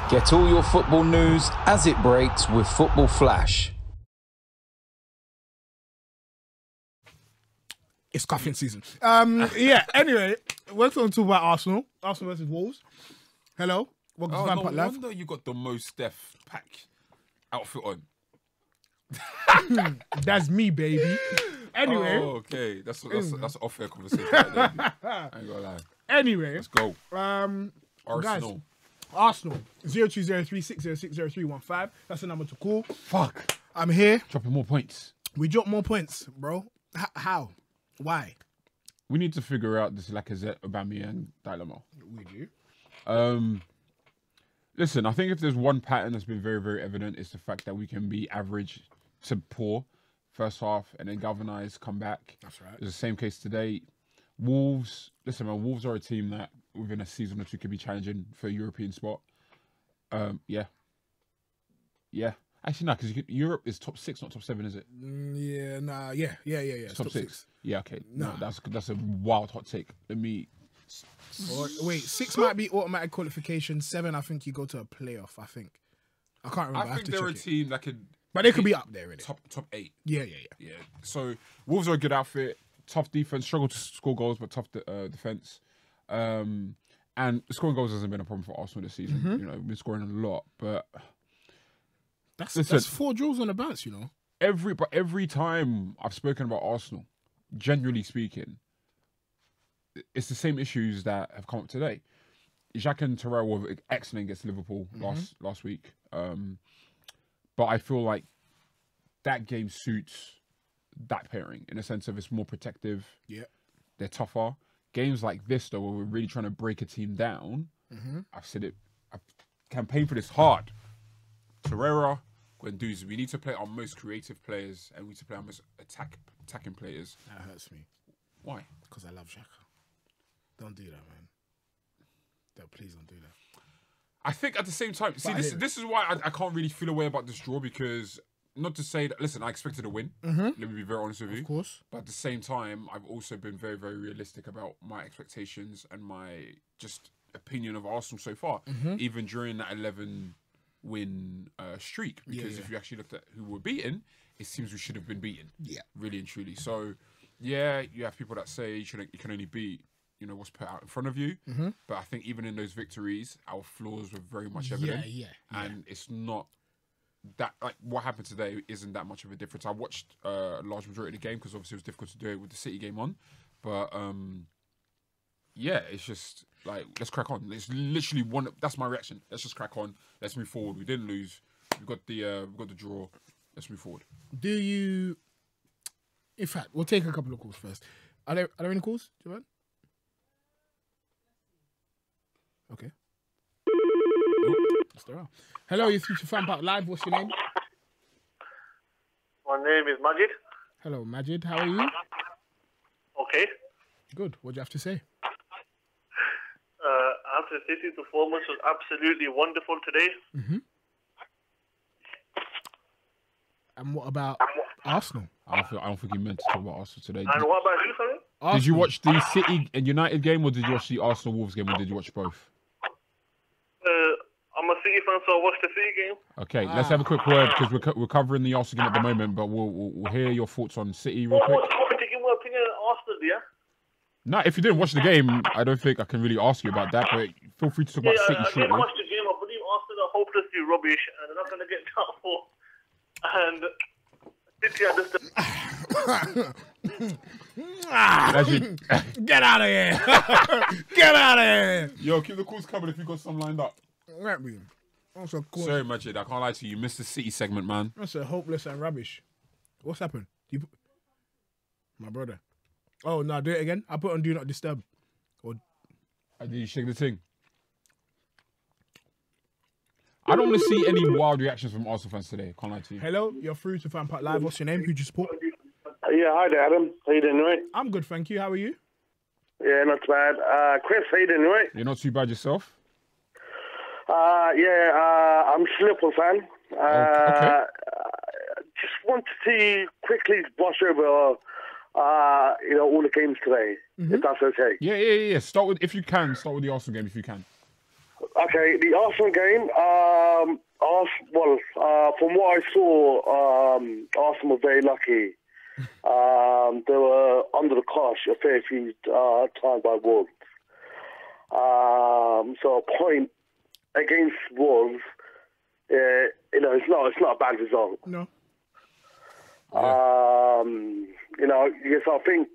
Get all your football news as it breaks with Football Flash. It's cuffing season. Yeah, anyway, we're going to talk about Arsenal. Arsenal versus Wolves. Hello. Welcome to FanPark Live. No wonder you got the most Steph pack outfit on. That's me, baby. Anyway. Oh, okay. That's off-air conversation right there. I ain't gonna lie. Anyway. Let's go. Arsenal. Guys, Arsenal. 0203606315. That's the number to call. Fuck. I'm here. Dropping more points. We dropped more points, bro. How? Why? We need to figure out this Lacazette Aubameyang dilemma. We do. Listen, I think if there's one pattern that's been very, very evident, it's the fact that we can be average to poor first half and then galvanize, come back. That's right. It's the same case today. Wolves, listen, man, Wolves are a team that within a season or two could be challenging for a European spot. Yeah. Actually, no, because Europe is top 6, not top 7, is it? Yeah, nah, yeah. It's top 6. Yeah, okay. Nah. No, that's a wild hot take. Let me. Wait, 6 might be automatic qualification. 7, I think you go to a playoff. I think. I can't remember. I think they're a team that could. But they could be up there, really. Top 8. Yeah. So Wolves are a good outfit. Tough defense, struggle to score goals, but tough defense. And scoring goals hasn't been a problem for Arsenal this season. You know, we've been scoring a lot, but that's 4 draws on the bounce. You know, every time I've spoken about Arsenal, generally speaking, it's the same issues that have come up today. Xhaka and Terrell were excellent against Liverpool last week, but I feel like that game suits that pairing in a sense of it's more protective. Yeah, they're tougher. Games like this, though, where we're really trying to break a team down, I've said it, I've campaigned for this hard. Torreira, Guendouzi, we need to play our most creative players and we need to play our most attacking players. That hurts me. Why? Because I love Xhaka. Don't do that, man. Please don't do that. I think at the same time, see, this is why I can't really feel a way about this draw, because not to say that, listen, I expected a win. Let me be very honest with you. Of course. But at the same time, I've also been very, very realistic about my expectations and my just opinion of Arsenal so far, even during that 11-win streak. Because if you actually looked at who we're beating, it seems we should have been beaten. Yeah. Really and truly. So, yeah, you have people that say you can only beat, you know, what's put out in front of you. But I think even in those victories, our flaws were very much evident. Yeah. And it's not that, like, what happened today isn't that much of a difference. I watched a large majority of the game because obviously it was difficult to do it with the City game on. But, yeah, it's just, like, let's crack on. It's literally that's my reaction. Let's just crack on. Let's move forward. We didn't lose. We've got the draw. Let's move forward. In fact, we'll take a couple of calls first. Are there any calls, Joanne? Okay. Hello, you're through to FanPark Live. What's your name? My name is Majid. Hello, Majid. How are you? Okay. Good. What do you have to say? After the City performance was absolutely wonderful today. And what about Arsenal? I don't think you meant to talk about Arsenal today. And what about you, sorry? Did you watch the City and United game, or did you watch the Arsenal-Wolves game, or did you watch both? I'm a City fan, so I watched the City game. Okay, let's have a quick word, because we're covering the Arsenal game at the moment, but we'll hear your thoughts on City real quick. Want me to give my opinion on Arsenal, yeah? No, if you didn't watch the game, I don't think I can really ask you about that, but feel free to talk about City I shortly. didn't watch the game. I believe Arsenal are hopelessly rubbish, and they're not going to get down for. And City are just. Get out of here! Get out of here! Yo, keep the calls coming if you got some lined up. Right, me. Sorry, Majid, I can't lie to you. You missed the City segment, man. That's hopeless and rubbish. What's happened? My brother. Oh, no, do it again. I put on Do Not Disturb. Did you shake the thing? I don't want to see any wild reactions from Arsenal fans today. Can't lie to you. Hello, you're through to FanPark Live. What's your name? Who do you support? Yeah, hi there, Adam. How you doing, right? I'm good, thank you. How are you? Yeah, not too bad. Chris, how you doing, right? You're not too bad yourself? I'm a Liverpool fan. Okay. Just wanted to quickly brush over, all the games today, if that's okay. Yeah. Start with the Arsenal game if you can. Okay, the Arsenal game. From what I saw, Arsenal were very lucky. They were under the cosh a fair few times by Wolves. So a point against Wolves, it's not a bad result. No. Yes, I think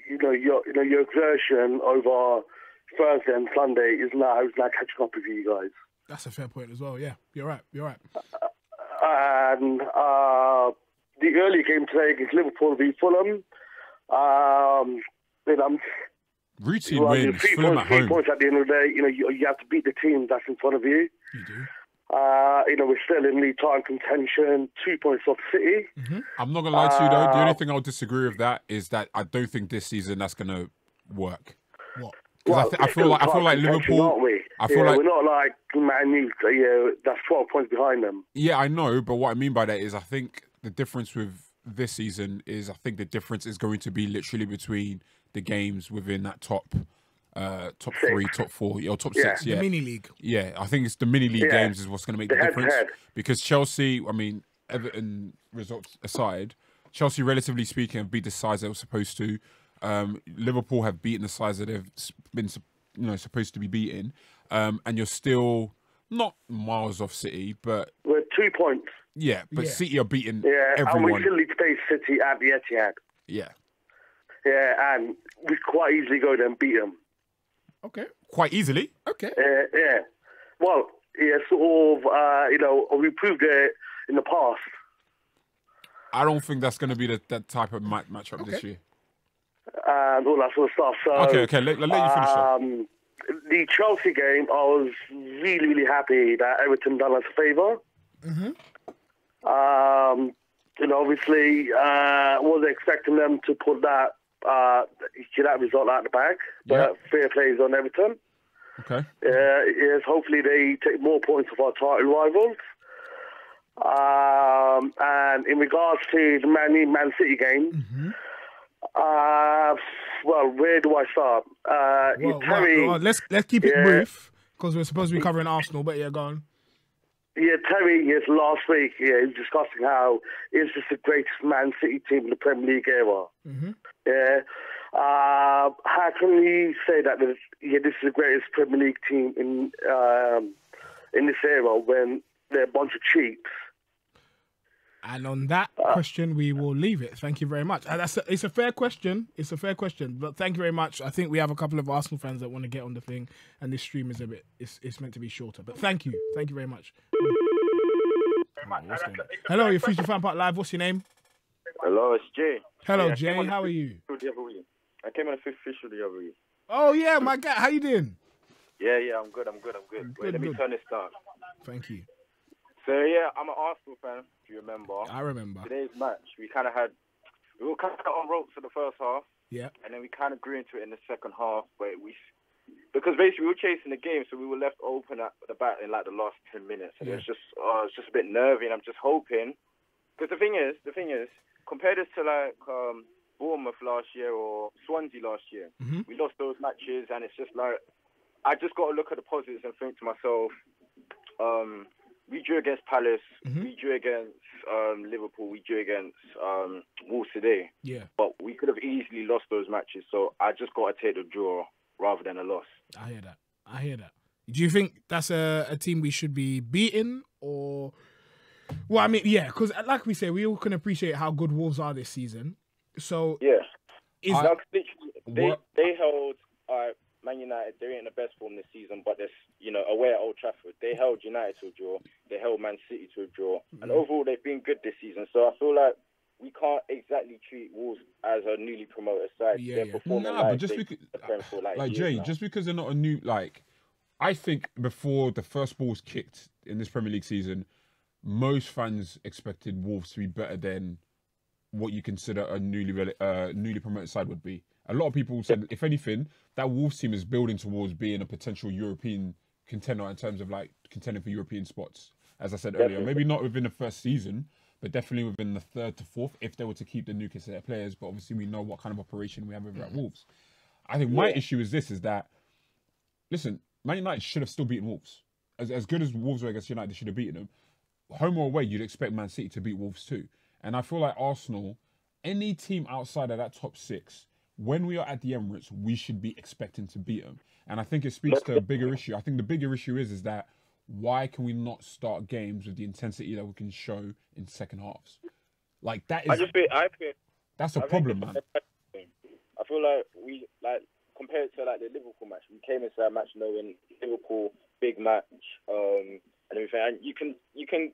your exertion over Thursday and Sunday is now catching up with you guys. That's a fair point as well. Yeah, you're right. And the early game today against Liverpool v Fulham. Routine wins. Fulham at 3 home. points at the end of the day. You have to beat the team that's in front of you. You do. We're still in league title contention, 2 points off City. Mm-hmm. I'm not gonna lie to you though. The only thing I'll disagree with that is that I don't think this season that's gonna work. What? Because I feel like Liverpool. Aren't we? We're not like Man U. That's 12 points behind them. Yeah, I know, but what I mean by that is I think the difference with this season is I think the difference is going to be literally between the games within that top three, top four, or top six. Yeah, the mini league. Yeah, I think it's the mini league games is what's going to make the difference. Because Chelsea, I mean, Everton results aside, Chelsea, relatively speaking, have beat the sides they were supposed to. Liverpool have beaten the sides that they've been, supposed to be beating, and you're still not miles off City, but we're 2 points. Yeah, but City are beating and everyone. we still need to face City at the Etihad. Yeah. Yeah, and we quite easily go there and beat them. Okay. Quite easily? Okay. Yeah. Well, sort of, we proved it in the past. I don't think that's going to be that type of matchup this year. And all that sort of stuff. So, okay, let you finish that. The Chelsea game, I was really, really happy that Everton done us a favour. Mm-hmm. Obviously, was expecting them to put that result out the bag, but fair play is on Everton. Okay. Yes, hopefully they take more points of our title rivals. And in regards to the Man City game, where do I start? Terry, let's keep it brief because we're supposed to be covering Arsenal. But go on. Yeah, Terry, last week, he was discussing how it's just the greatest Man City team in the Premier League era. Mm-hmm. Yeah. How can we say that this is the greatest Premier League team in this era when they're a bunch of cheats? And on that question, we will leave it. Thank you very much. And it's a fair question. It's a fair question. But thank you very much. I think we have a couple of Arsenal fans that want to get on the thing. And this stream is it's meant to be shorter. But thank you. Thank you very much. Hello, you're free to FanPark Live. What's your name? Hello, it's Jay. Hello, Jay. How are you? I came on the fifth official the other week. Oh, yeah, my guy. How you doing? Yeah, I'm good. Wait, let me turn this down. Thank you. So, I'm an Arsenal fan, if you remember. I remember. Today's match, we were kind of on ropes for the first half. Yeah. And then we kind of grew into it in the second half. Because basically we were chasing the game, so we were left open at the back in like the last 10 minutes. And it's just a bit nervy, and I'm just hoping. Because the thing is, compare this to like Bournemouth last year or Swansea last year. Mm-hmm. We lost those matches, and it's just like, I just got to look at the positives and think to myself, we drew against Palace, we drew against Liverpool, we drew against Wolves today. Yeah. But we could have easily lost those matches, so I just got to take the draw rather than a loss. I hear that. Do you think that's a team we should be beating or... Well, I mean, yeah, because like we say, we all can appreciate how good Wolves are this season. So... Yeah. Is they held... Man United, they're in the best form this season, but there's, away at Old Trafford, they held United to a draw, they held Man City to a draw, and overall they've been good this season. So I feel like we can't exactly treat Wolves as a newly promoted side. Yeah. But just because, Jay, just because they're not a new, I think before the first ball was kicked in this Premier League season, most fans expected Wolves to be better than what you consider a newly promoted side would be. A lot of people said, if anything, that Wolves team is building towards being a potential European contender in terms of contending for European spots. As I said earlier, maybe not within the first season, but definitely within the third to fourth, if they were to keep the nucleus of their players. But obviously, we know what kind of operation we have over at Wolves. I think my issue is that, listen, Man United should have still beaten Wolves. As good as Wolves were against United, they should have beaten them. Home or away, you'd expect Man City to beat Wolves too. And I feel like Arsenal, any team outside of that top 6, when we are at the Emirates, we should be expecting to beat them. And I think it speaks to a bigger issue. I think the bigger issue is that why can we not start games with the intensity that we can show in second halves? Like that is. That's a problem, man. I feel like we compared to the Liverpool match, we came into that match knowing Liverpool big match and everything. And you can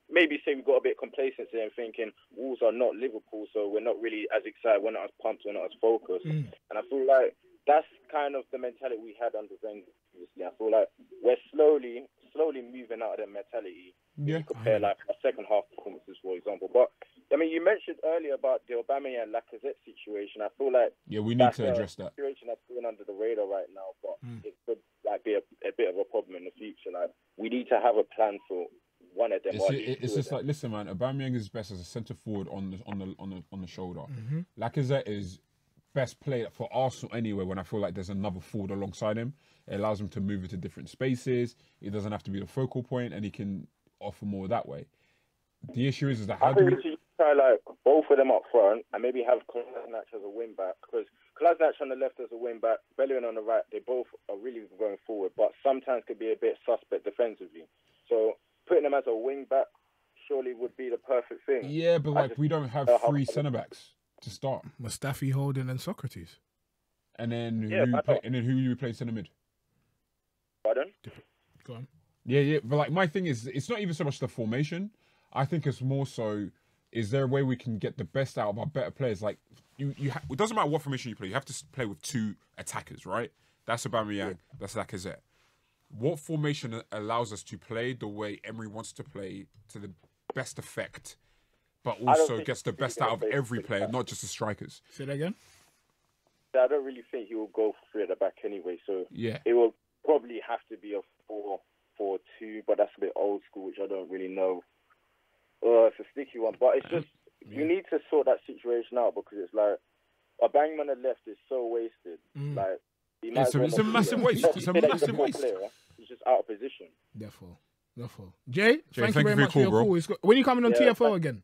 maybe say we got a bit of complacency and thinking Wolves are not Liverpool, so we're not really as excited, we're not as pumped, we're not as focused. And I feel like that's kind of the mentality we had under Wenger previously. I feel like we're slowly moving out of that mentality. Yeah. Compare our second half performances, for example. But I mean, you mentioned earlier about the Aubameyang and Lacazette situation. I feel like we need to address that situation that's going under the radar right now, but it could be a bit of a problem in the future. Like we need to have a plan for one of them. It's just like, listen, man. Aubameyang is best as a centre forward on the shoulder. Lacazette is best player for Arsenal anyway. When I feel like there's another forward alongside him, it allows him to move into different spaces. He doesn't have to be the focal point, and he can offer more that way. The issue is that how do we try both of them up front and maybe have Kolasinac as a wing back, because Kolasinac on the left as a wing back, Bellerin on the right, they both are really going forward, but sometimes could be a bit suspect defensively. So putting them as a wing back surely would be the perfect thing. Yeah, but we don't have 3 centre backs to start. Mustafi, Holding, and Socrates. And then who you play centre mid? Pardon? Go on. Yeah. But my thing is, it's not even so much the formation. I think it's more so, is there a way we can get the best out of our better players? Like, it doesn't matter what formation you play. You have to play with 2 attackers, right? That's Aubameyang. That's Lacazette. What formation allows us to play the way Emery wants to play to the best effect, but also gets the best out of every player, not just the strikers? Say that again? I don't really think he will go for 3 at the back anyway. So it will probably have to be a 4-4-2, but that's a bit old school, which I don't really know. It's a sticky one, but it's just you need to sort that situation out, because it's like Aubameyang on the left is so wasted. Like it's a massive waste. It's a massive waste. He's just out of position. Therefore. Jay, thank you very much for your call. When are you coming on TFO again?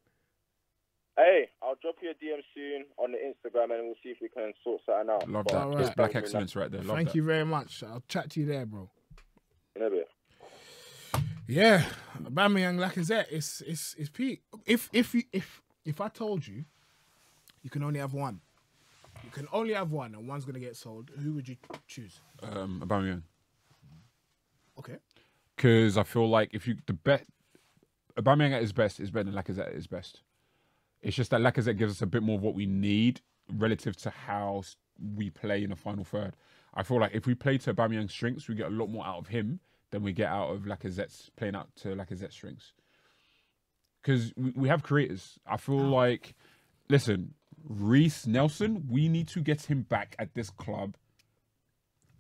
Hey, I'll drop you a DM soon on the Instagram, and we'll see if we can sort something out. Love that. Right. It's black excellence right there. Thank you very much. I'll chat to you there, bro. In a bit. Yeah, Aubameyang, Lacazette, it's peak. If I told you, you can only have one. You can only have one, and one's gonna get sold. Who would you choose? Aubameyang. Okay. Because I feel like Aubameyang at his best is better than Lacazette at his best. It's just that Lacazette gives us a bit more of what we need relative to how we play in the final third. I feel like if we play to Aubameyang's strengths, we get a lot more out of him than we get out of Lacazette's playing out to Lacazette's strengths. Because we have creators. I feel like, listen, Reece Nelson, we need to get him back at this club.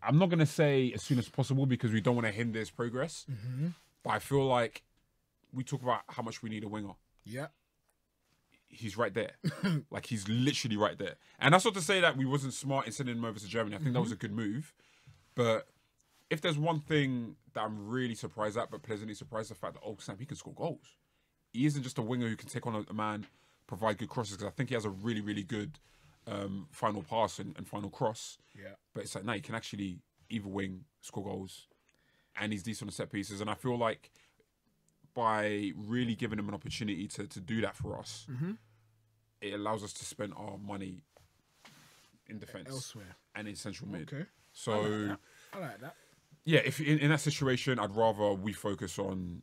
I'm not going to say as soon as possible, because we don't want to hinder his progress. But I feel like we talk about how much we need a winger. Yeah. He's right there. Like, he's literally right there. And that's not to say that we wasn't smart in sending him over to Germany. I think that was a good move. But if there's one thing that I'm really surprised at, but pleasantly surprised, the fact that, oh, Sam, he can score goals. He isn't just a winger who can take on a man, provide good crosses, because I think he has a really, really good final pass and final cross. Yeah. But it's like, no, he can actually either wing, score goals, and he's decent on set pieces. And I feel like by really giving him an opportunity to do that for us, it allows us to spend our money in defence elsewhere and in central mid. Okay. So I like that. Yeah, if in that situation, I'd rather we focus on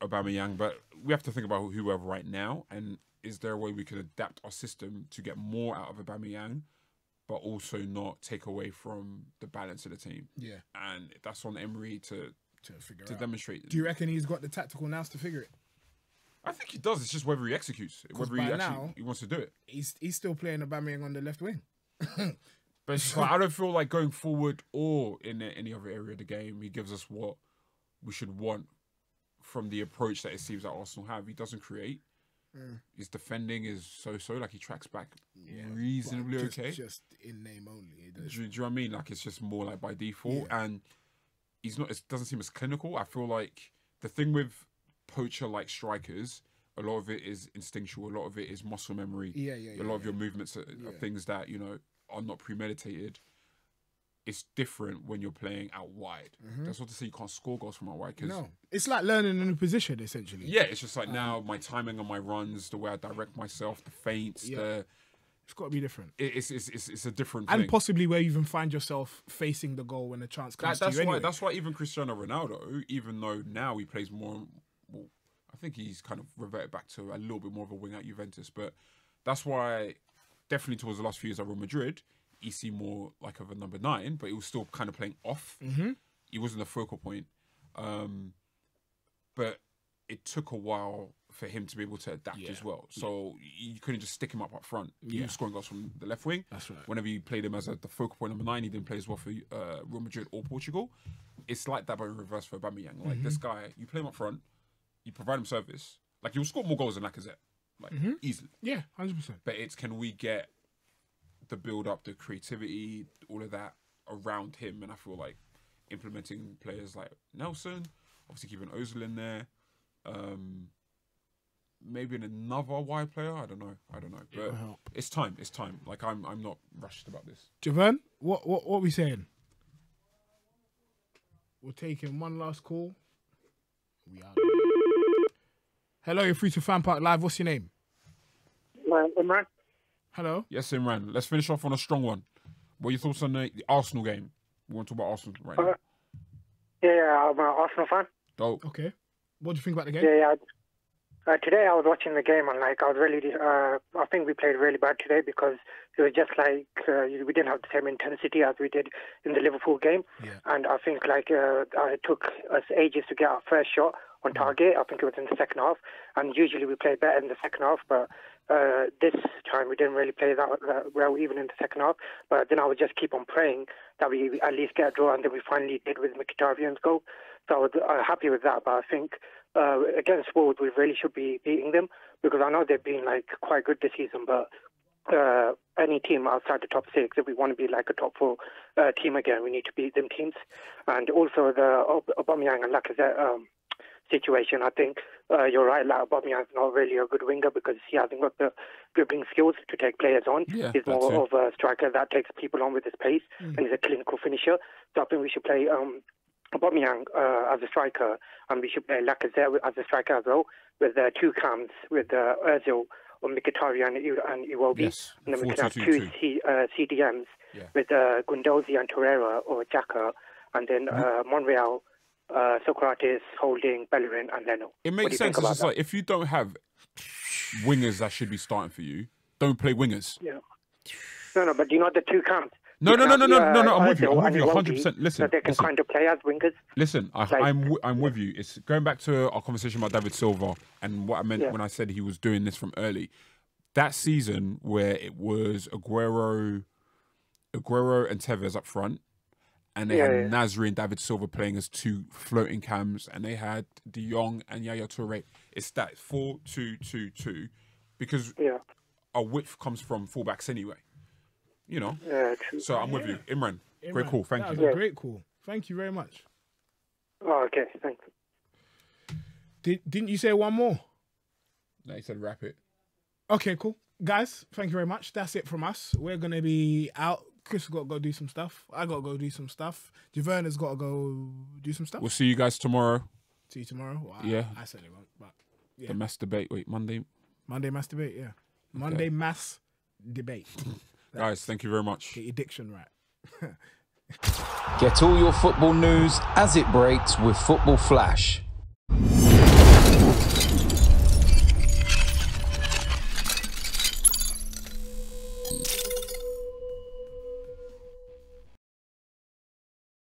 Aubameyang, but we have to think about who we have right now, and is there a way we can adapt our system to get more out of Aubameyang, but also not take away from the balance of the team? Yeah. And that's on Emery to figure to out. demonstrate. Do you reckon he's got the tactical nous to figure it? I think he does. It's just whether he executes, whether he wants to do it. He's still playing Aubameyang on the left wing. But it's just like, I don't feel like going forward or in any other area of the game, he gives us what we should want from the approach that it seems that Arsenal have. He doesn't create. His defending is so-so. Like, he tracks back reasonably okay. Just in name only. Do you know what I mean? Like, it's just more like by default. Yeah. And he's not. It doesn't seem as clinical. I feel like the thing with poacher-like strikers, a lot of it is instinctual. A lot of it is muscle memory. A lot of your movements are things that are not premeditated. It's different when you're playing out wide. That's not to say you can't score goals from out wide. No, it's like learning a new position essentially. Yeah, it's just like now my timing on my runs, the way I direct myself, the feints, it's got to be different. It's a different and thing. possibly where you even find yourself facing the goal when the chance comes to you anyway. That's why even Cristiano Ronaldo, even though now he plays more, well, I think he's kind of reverted back to a little bit more of a wing at Juventus, but that's why definitely towards the last few years at Real Madrid, he seemed more like of a number 9, but he was still kind of playing off. He wasn't a focal point. But it took a while for him to be able to adapt as well. So you couldn't just stick him up front. He was scoring goals from the left wing. That's right. Whenever you played him as the focal point number 9, he didn't play as well for Real Madrid or Portugal. It's like that, but in reverse for Aubameyang. Like this guy, you play him up front, you provide him service. Like you'll score more goals than Lacazette, like easily. Yeah, 100%. But it's can we get the build up, the creativity, all of that around him, and I feel like implementing players like Nelson, obviously keeping Ozil in there, maybe another wide player. I don't know, but it's time. Like I'm not rushed about this. Javern, what we saying? We're taking one last call. We are. Hello, you're free to FanPark Live. What's your name? Imran. Hello. Yes, Imran. Let's finish off on a strong one. What are your thoughts on the Arsenal game? We want to talk about Arsenal right now. Yeah, I'm an Arsenal fan. Dope. Okay. What do you think about the game? Yeah. Today I was watching the game and I was really, I think we played really bad today because it was just like we didn't have the same intensity as we did in the Liverpool game. Yeah. And I think it took us ages to get our first shot on target. I think it was in the second half. And usually we play better in the second half, but this time we didn't really play that well even in the second half. But then I would just keep on praying that we at least get a draw, and then we finally did with Mkhitaryan's goal. So I was happy with that. But I think against Wolves we really should be beating them, because I know they've been quite good this season, but any team outside the top 6, if we want to be like a top 4 team again, we need to beat them teams. And also the Aubameyang and Lacazette situation, I think you're right, Aubameyang's not really a good winger because he hasn't got the dribbling skills to take players on. He's more of a striker that takes people on with his pace, and he's a clinical finisher. So I think we should play Aubameyang as a striker, and we should play Lacazette as a striker as well, with 2 cams, with Ozil or Mkhitaryan and Iwobi. Yes. And then we can have 2 CDMs with Guendouzi and Torreira or Xhaka, and then Monreal, Socrates, Holding, Bellerin and Leno. It makes sense. It's just like, if you don't have wingers that should be starting for you, don't play wingers. Yeah. No, but do you know the 2 camps? No. I'm with you 100%. Listen, so they can kind of play as wingers. Listen, I'm with you. It's going back to our conversation about David Silva and what I meant when I said he was doing this from early. That season where it was Aguero and Tevez up front, and they had Nasri and David Silva playing as 2 floating cams, and they had De Jong and Yaya Toure. It's that 4-2-2-2, because our width comes from fullbacks anyway. You know, so I'm with you, Imran. Great call, thank you. That was a great call. Thank you very much. Oh, okay, thanks. Didn't you say one more? No, he said wrap it. Okay, cool, guys. Thank you very much. That's it from us. We're gonna be out. Chris has got to go do some stuff. I got to go do some stuff. Javern has got to go do some stuff. We'll see you guys tomorrow. See you tomorrow. Well, I certainly won't. But the mass debate. Wait, Monday mass debate. Yeah, Monday mass debate. Guys, thank you very much. Get your diction right. Get all your football news as it breaks with Football Flash.